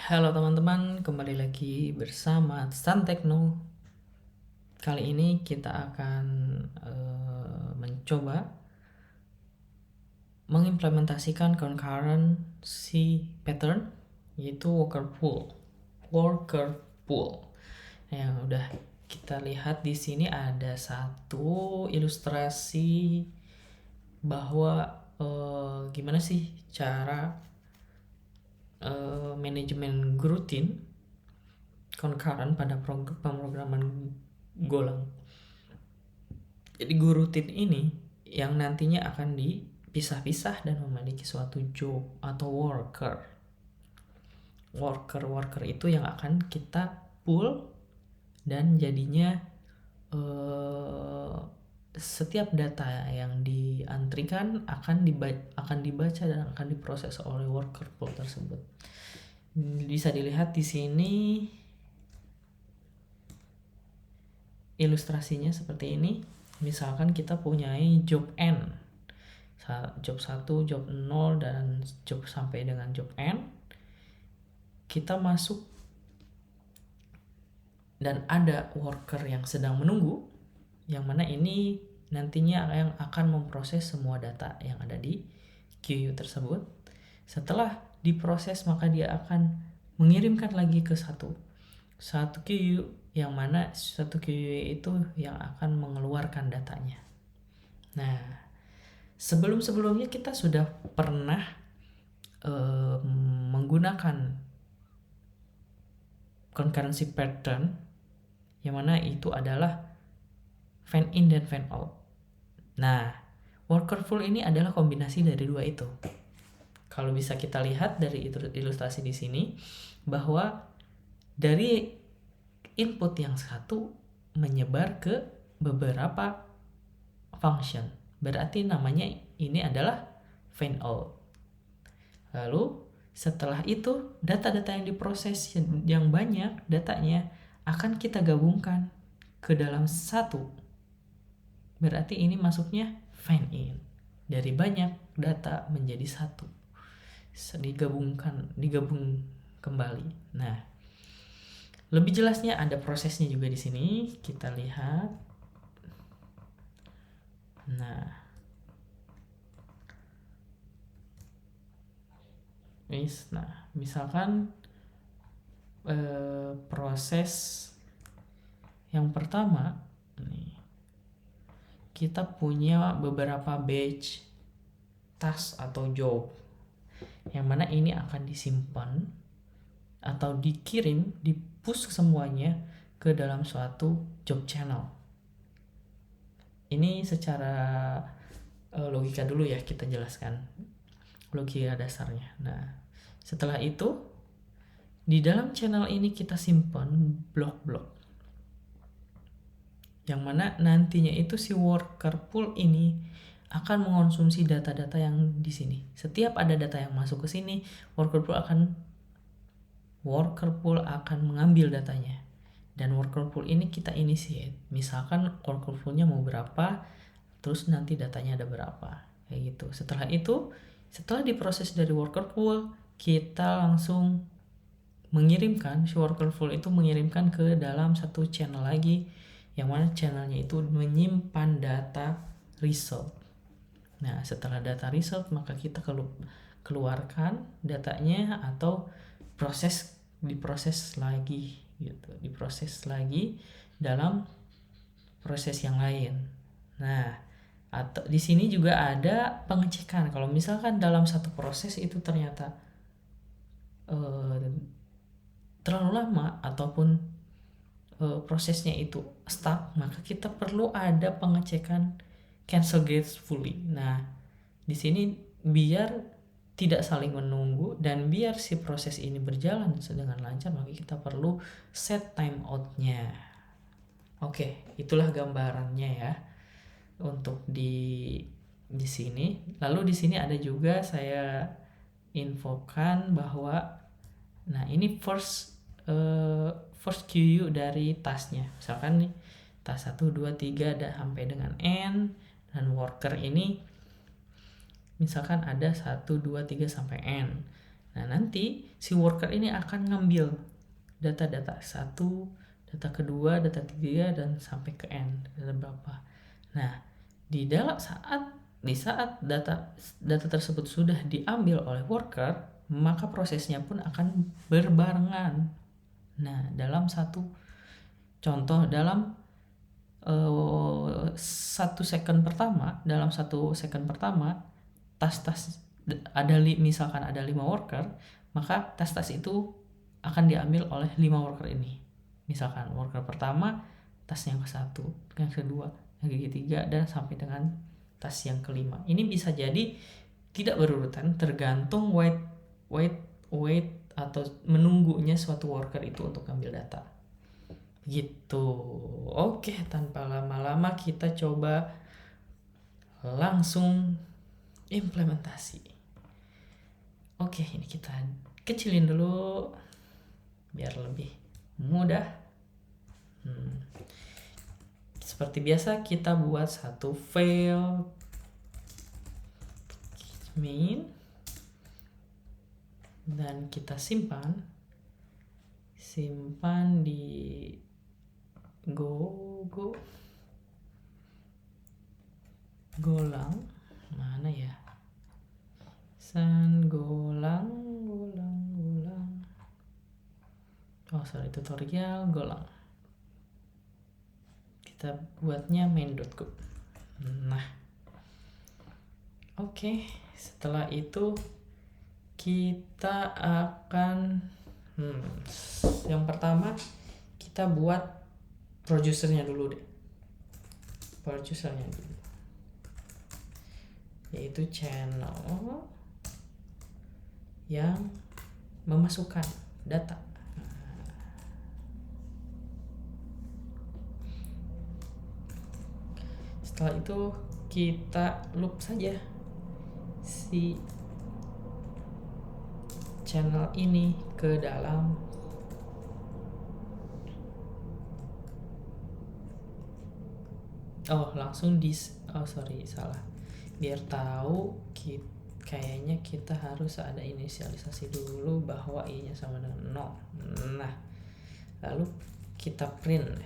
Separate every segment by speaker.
Speaker 1: Halo teman-teman, kembali lagi bersama Santekno. Kali ini kita akan mencoba mengimplementasikan concurrency pattern, yaitu worker pool. Yang udah kita lihat di sini ada satu ilustrasi bahwa gimana sih cara manajemen grutin concurrent pada pemrograman Golang. Jadi gurutin ini yang nantinya akan dipisah-pisah dan memiliki suatu job atau worker. Worker itu yang akan kita pull dan jadinya setiap data yang diantrikan akan dibaca dan akan diproses oleh worker pool tersebut. Bisa dilihat di sini ilustrasinya seperti ini. Misalkan kita punyai job N, job 1, job 0, dan job sampai dengan job N. Kita masuk dan ada worker yang sedang menunggu, yang mana ini nantinya yang akan memproses semua data yang ada di queue tersebut. Setelah diproses, maka dia akan mengirimkan lagi ke satu queue, yang mana satu queue itu yang akan mengeluarkan datanya. Nah, sebelumnya kita sudah pernah menggunakan concurrency pattern, yang mana itu adalah fan in dan fan out. Nah, worker pool ini adalah kombinasi dari dua itu. Kalau bisa kita lihat dari ilustrasi di sini, bahwa dari input yang satu menyebar ke beberapa function. Berarti namanya ini adalah fan out. Lalu setelah itu data-data yang diproses yang banyak datanya akan kita gabungkan ke dalam satu. Berarti ini masuknya fan in. Dari banyak data menjadi satu. Digabung kembali. Nah, lebih jelasnya ada prosesnya juga di sini. Kita lihat. Nah, misalkan proses yang pertama nih, kita punya beberapa batch task atau job, yang mana ini akan disimpan atau dikirim, di-push semuanya ke dalam suatu job channel. Ini secara logika dulu ya, kita jelaskan logika dasarnya. Nah, setelah itu di dalam channel ini kita simpan blok-blok, yang mana nantinya itu si worker pool ini akan mengonsumsi data-data yang di sini. Setiap ada data yang masuk ke sini, worker pool akan mengambil datanya. Dan worker pool ini kita initiate. Misalkan worker poolnya mau berapa, terus nanti datanya ada berapa, kayak gitu. Setelah diproses dari worker pool, kita langsung mengirimkan, si worker pool itu mengirimkan ke dalam satu channel lagi, yang mana channelnya itu menyimpan data result. Nah, setelah data result, maka kita keluarkan datanya atau diproses lagi gitu. Diproses lagi dalam proses yang lain. Nah, atau di sini juga ada pengecekan. Kalau misalkan dalam satu proses itu ternyata terlalu lama ataupun prosesnya itu stuck, maka kita perlu ada pengecekan cancel gracefully. Nah, di sini biar tidak saling menunggu dan biar si proses ini berjalan dengan lancar, maka kita perlu set timeout-nya. Oke, itulah gambarannya ya untuk di sini. Lalu di sini ada juga saya infokan bahwa ini first queue dari tasknya. Misalkan nih task 1, 2, 3 sampai dengan N, dan worker ini misalkan ada 1, 2, 3 sampai N. Nah, nanti si worker ini akan ngambil data-data 1, data kedua, data 3, dan sampai ke N, data berapa. Nah, di saat data tersebut sudah diambil oleh worker, maka prosesnya pun akan berbarengan. Nah, dalam satu contoh, dalam 1 second pertama, tas-tas misalkan ada 5 worker, maka tas-tas itu akan diambil oleh 5 worker ini. Misalkan worker pertama tas yang ke-1, yang kedua, yang ketiga, dan sampai dengan tas yang kelima. Ini bisa jadi tidak berurutan, tergantung wait atau menunggunya suatu worker itu untuk ambil data. Gitu. Oke, tanpa lama-lama kita coba langsung implementasi. Oke, ini kita kecilin dulu biar lebih mudah. Seperti biasa kita buat satu file main dan kita simpan di golang mana ya, tutorial golang, kita buatnya main.go. Nah, oke, setelah itu kita akan yang pertama kita buat produsernya dulu, yaitu channel yang memasukkan data. Setelah itu kita loop saja si channel ini ke dalam biar tahu kayaknya kita harus ada inisialisasi dulu bahwa i-nya sama dengan 0. Nah, lalu kita print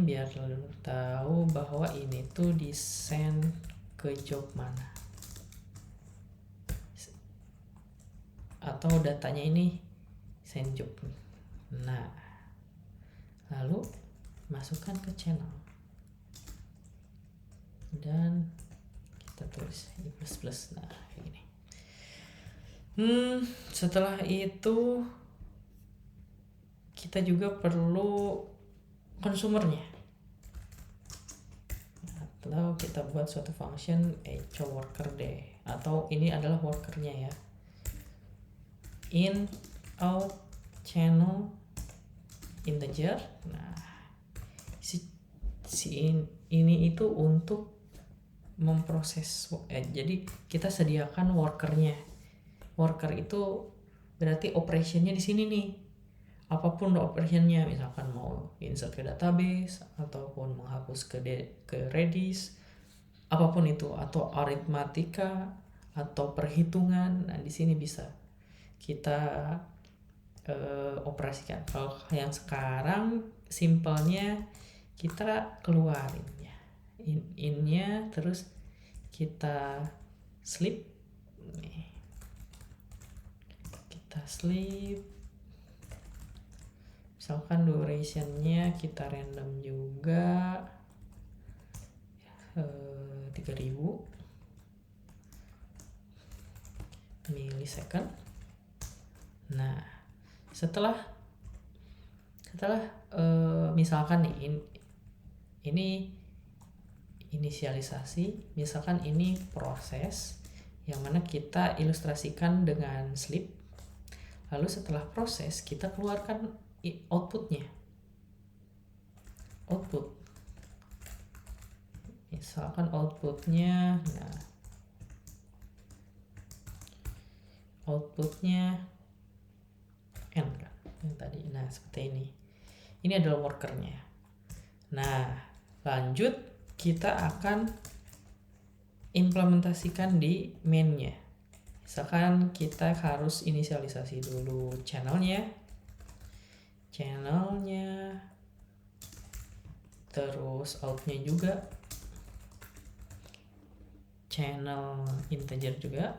Speaker 1: biar tahu bahwa ini tuh di send ke job mana, atau datanya ini send job. Nah, lalu masukkan ke channel dan kita tulis i++. Nah, kayak gini. Setelah itu kita juga perlu konsumernya, atau kita buat suatu function echo worker d, atau ini adalah workernya ya, in out channel integer. Nah, ini itu untuk memproses, jadi kita sediakan workernya. Worker itu berarti operationnya di sini nih, apapun operationnya, misalkan mau insert ke database ataupun menghapus ke Redis, apapun itu, atau aritmatika atau perhitungan. Nah, di sini bisa kita operasikan. Kalau yang sekarang simpelnya kita keluarin ya in-nya, terus kita sleep nih, misalkan durationnya kita random juga 3000 milisecond. Nah, setelah misalkan nih ini inisialisasi, misalkan ini proses yang mana kita ilustrasikan dengan sleep. Lalu setelah proses kita keluarkan outputnya. Misalkan outputnya, nah outputnya n kan yang tadi. Nah, seperti ini. Ini adalah workernya. Nah, lanjut kita akan implementasikan di mainnya. Misalkan kita harus inisialisasi dulu channelnya, terus outnya juga, channel integer juga.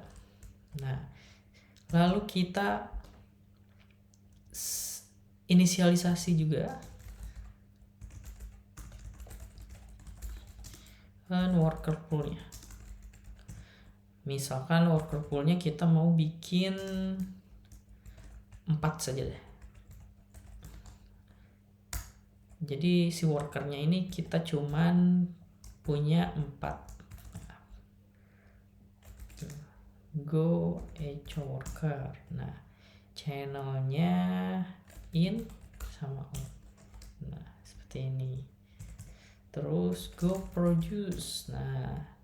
Speaker 1: Nah, lalu kita inisialisasi juga worker poolnya. Misalkan worker poolnya kita mau bikin 4 saja deh. Jadi si workernya ini kita cuman punya 4. Go echo worker. Nah, channelnya in sama out. Nah, seperti ini. Terus go produce. Nah,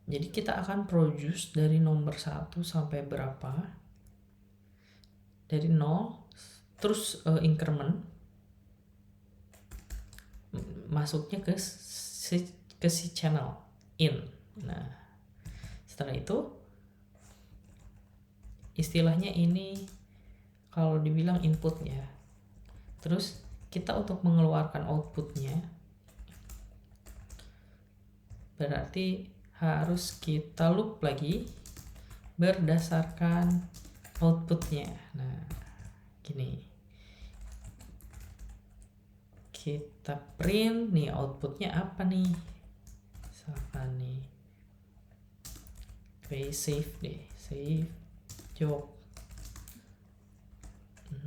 Speaker 1: jadi kita akan produce dari nomor 1 sampai berapa? Dari 0. Terus increment masuknya ke si channel in. Nah, setelah itu istilahnya ini kalau dibilang inputnya. Terus kita untuk mengeluarkan outputnya berarti harus kita loop lagi berdasarkan outputnya. Nah, gini. Kita print nih outputnya apa nih, misalkan nih save deh, save job.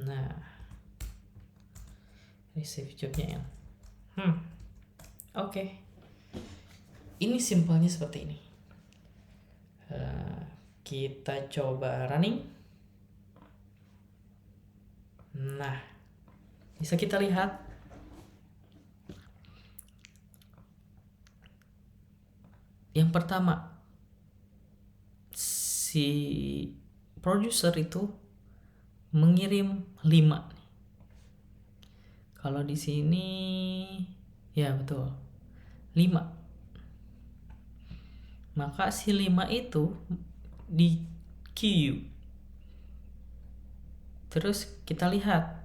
Speaker 1: Nah, save jobnya ya. Oke. Ini simpelnya seperti ini. Kita coba running. Nah, bisa kita lihat yang pertama, si producer itu mengirim 5. Kalau di sini ya betul 5. Maka si 5 itu di queue. Terus kita lihat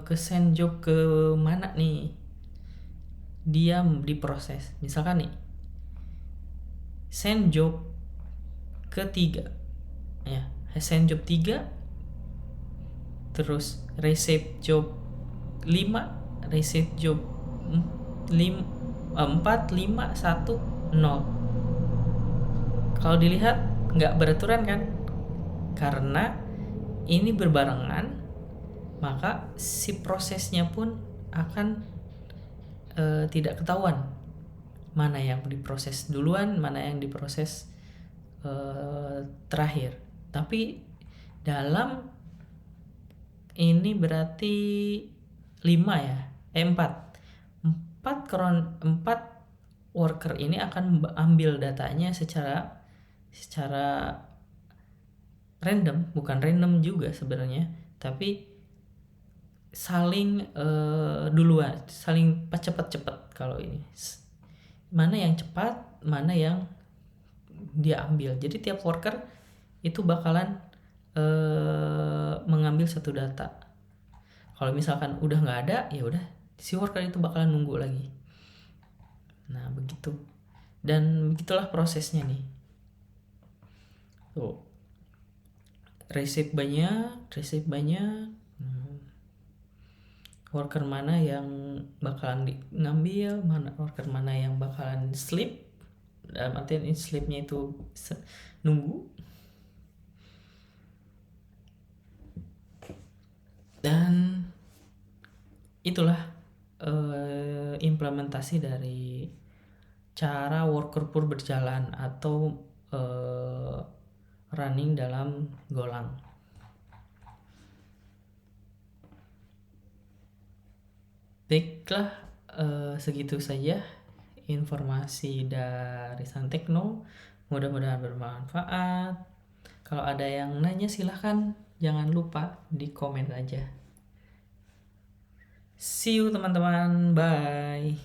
Speaker 1: ke send job ke mana nih dia diproses. Misalkan nih send job ke 3 ya, send job 3, terus receive job 5, receive job 4, 5, 1, 0. Kalau dilihat nggak beraturan kan, karena ini berbarengan, maka si prosesnya pun akan tidak ketahuan mana yang diproses duluan, mana yang diproses terakhir. Tapi dalam ini berarti 5 ya, 4 worker ini akan ambil datanya secara random, bukan random juga sebenarnya, tapi saling duluan, saling cepat kalau ini mana yang cepat, mana yang dia ambil. Jadi tiap worker itu bakalan mengambil satu data. Kalau misalkan udah nggak ada, ya udah si worker itu bakalan nunggu lagi. Nah, begitu. Dan begitulah prosesnya nih. Tuh. Receive banyak. Worker mana yang bakalan ngambil, worker mana yang bakalan sleep. Dalam artian sleepnya itu nunggu. Dan itulah implementasi dari cara worker pool berjalan atau running dalam Golang. Baiklah, segitu saja informasi dari Santekno. Mudah-mudahan bermanfaat. Kalau ada yang nanya silahkan, jangan lupa di komen aja. See you teman-teman, bye.